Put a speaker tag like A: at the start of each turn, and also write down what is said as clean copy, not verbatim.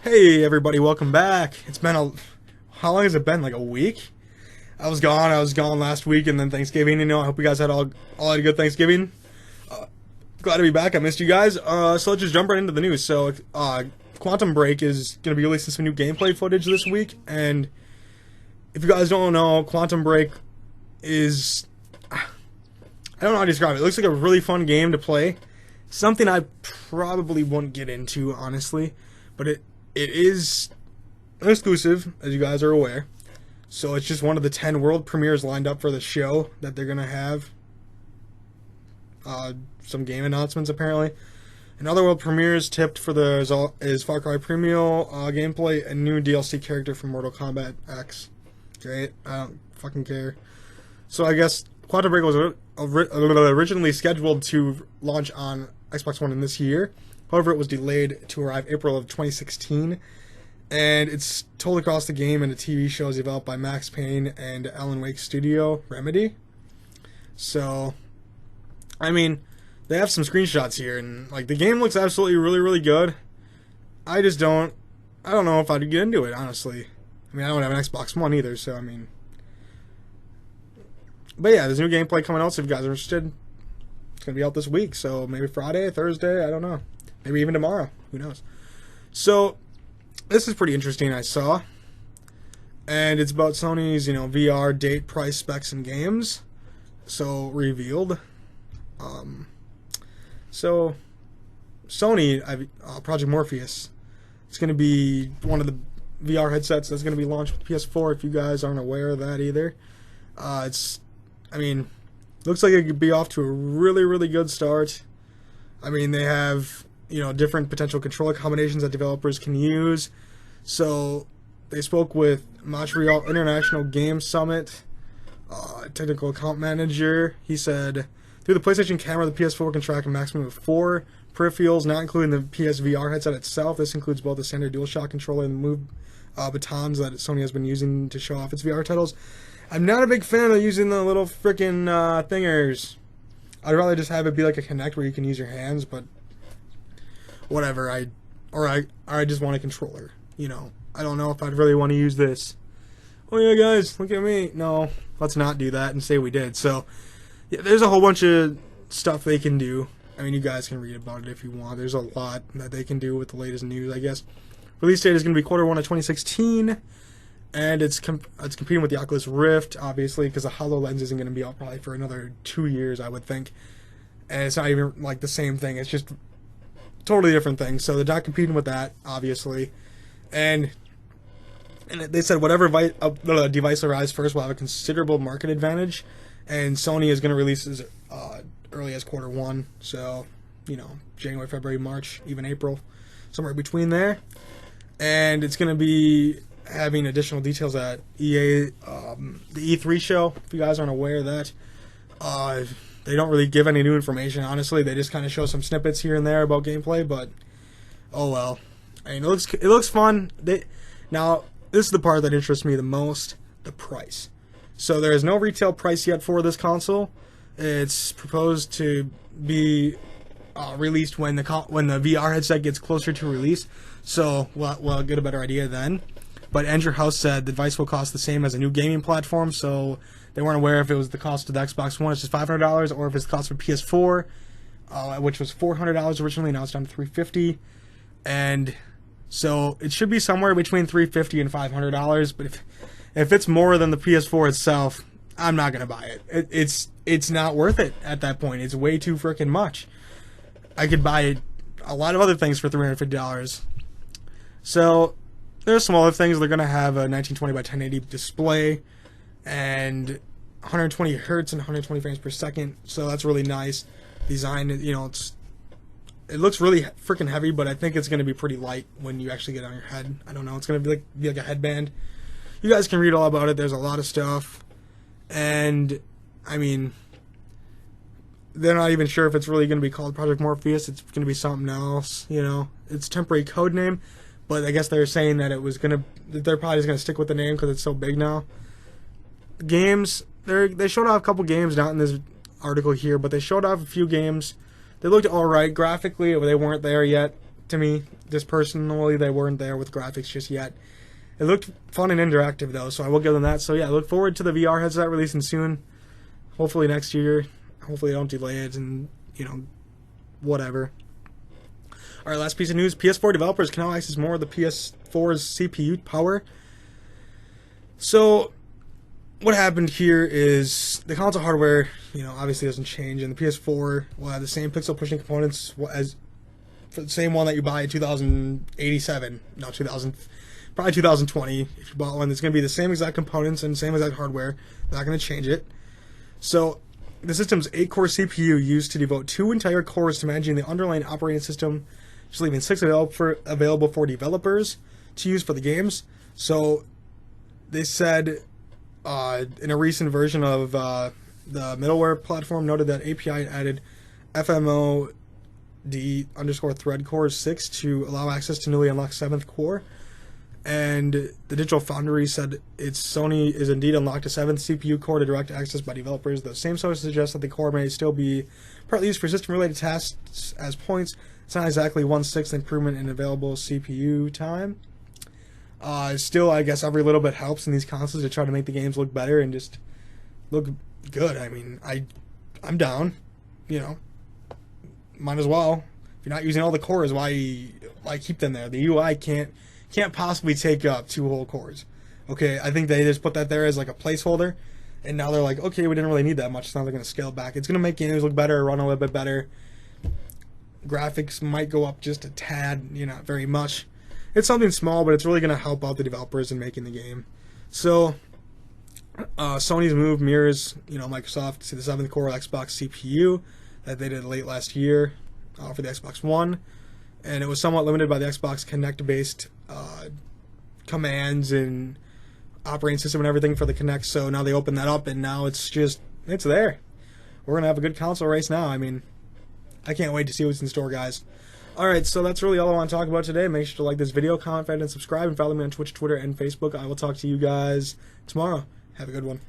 A: Hey everybody, welcome back. It's been how long has it been? Like a week? I was gone last week and then Thanksgiving, I hope you guys had all had a good Thanksgiving. Glad to be back. I missed you guys. So let's just jump right into the news. So, Quantum Break is going to be releasing some new gameplay footage this week, and if you guys don't know, Quantum Break is, I don't know how to describe it. It looks like a really fun game to play. Something I probably wouldn't get into, honestly, but it is an exclusive, as you guys are aware. So it's just one of the 10 world premieres lined up for the show that they're going to have. Some game announcements, apparently. Another world premieres tipped for the result is Far Cry Premium gameplay and new DLC character from Mortal Kombat X. Great. I don't fucking care. So I guess Quantum Break was originally scheduled to launch on Xbox One in this year. However, it was delayed to arrive April of 2016. And it's told across the game and the TV shows developed by Max Payne and Alan Wake Studio, Remedy. So, I mean, they have some screenshots here, and like the game looks absolutely really good. I don't know if I'd get into it, honestly. I mean, I don't have an Xbox One either, so I mean. But yeah, there's new gameplay coming out, so if you guys are interested, it's going to be out this week. So maybe Friday, Thursday, I don't know. Maybe even tomorrow. Who knows? So, this is pretty interesting, I saw. And it's about Sony's, VR date, price, specs, and games. So, revealed. So, Sony, Project Morpheus, it's going to be one of the VR headsets that's going to be launched with PS4, if you guys aren't aware of that either. Looks like it could be off to a really good start. I mean, they have, different potential controller combinations that developers can use. So, they spoke with Montreal International Game Summit, technical account manager. He said, through the PlayStation camera, the PS4 can track a maximum of 4 peripherals, not including the PSVR headset itself. This includes both the standard DualShock controller and the Move batons that Sony has been using to show off its VR titles. I'm not a big fan of using the little frickin' thingers. I'd rather just have it be like a Kinect where you can use your hands, but whatever. I just want a controller. I don't know if I'd really want to use this. Oh yeah, guys, look at me. No, let's not do that and say we did. So, yeah, there's a whole bunch of stuff they can do. I mean, you guys can read about it if you want. There's a lot that they can do with the latest news, I guess. Release date is going to be Q1 of 2016, and it's competing with the Oculus Rift, obviously, because the HoloLens isn't going to be out probably for another 2 years, I would think. And it's not even like the same thing. It's just totally different thing. So they're not competing with that, obviously. And they said whatever device arrives first will have a considerable market advantage. And Sony is going to release as early as Q1. So, January, February, March, even April. Somewhere between there. And it's going to be having additional details at EA, the E3 show, if you guys aren't aware of that. They don't really give any new information, honestly. They just kind of show some snippets here and there about gameplay, but oh well. I mean, it looks fun. Now, this is the part that interests me the most, the price. So there is no retail price yet for this console. It's proposed to be released when the VR headset gets closer to release. So we'll get a better idea then. But Andrew House said the device will cost the same as a new gaming platform, so they weren't aware if it was the cost of the Xbox One, it's just $500, or if it's the cost of PS4, which was $400 originally, now it's down to $350. And so it should be somewhere between $350 and $500, but if it's more than the PS4 itself, I'm not going to buy it. It's not worth it at that point. It's way too freaking much. I could buy a lot of other things for $350. So there's some other things. They're going to have a 1920 by 1080 display and 120 hertz and 120 frames per second. So that's really nice. Design, it looks really freaking heavy, but I think it's going to be pretty light when you actually get it on your head. I don't know. It's going to be like a headband. You guys can read all about it. There's a lot of stuff. And, I mean, they're not even sure if it's really going to be called Project Morpheus. It's going to be something else, It's a temporary code name. But I guess they're saying that they're probably just going to stick with the name because it's so big now. Games, they showed off a couple games, not in this article here, but they showed off a few games. They looked alright. Graphically, they weren't there yet. to me. Just personally, they weren't there with graphics just yet. It looked fun and interactive, though, so I will give them that. So, yeah, look forward to the VR headset releasing soon. Hopefully next year. Hopefully they don't delay it and, whatever. Alright, last piece of news. PS4 developers can now access more of the PS4's CPU power. So, what happened here is the console hardware, obviously doesn't change, and the PS4 will have the same pixel pushing components as for the same one that you buy in 2087. No, 2000. Probably 2020, if you bought one. It's going to be the same exact components and same exact hardware. They're not going to change it. So, the system's 8-core CPU used to devote 2 entire cores to managing the underlying operating system, just leaving 6 available for developers to use for the games. So, they said in a recent version of the middleware platform noted that API added FMOD_thread core 6 to allow access to newly unlocked 7th core. And the Digital Foundry said Sony is indeed unlocked a 7th CPU core to direct access by developers. The same source suggests that the core may still be partly used for system-related tasks as points. It's not exactly 1/6 improvement in available CPU time. Still, I guess every little bit helps in these consoles to try to make the games look better and just look good. I mean, I'm down. Might as well. If you're not using all the cores, why keep them there? The UI can't possibly take up 2 whole cores. Okay, I think they just put that there as like a placeholder, and now they're like, okay, we didn't really need that much, so now they're going to scale back. It's going to make games look better, run a little bit better. Graphics might go up just a tad, not very much. It's something small, but it's really going to help out the developers in making the game. So, Sony's move mirrors, Microsoft to the 7th core Xbox CPU that they did late last year for the Xbox One. And it was somewhat limited by the Xbox Kinect-based commands and operating system and everything for the Kinect. So now they open that up, and now it's there. We're going to have a good console race now. I mean, I can't wait to see what's in store, guys. Alright, so that's really all I want to talk about today. Make sure to like this video, comment, and subscribe, and follow me on Twitch, Twitter, and Facebook. I will talk to you guys tomorrow. Have a good one.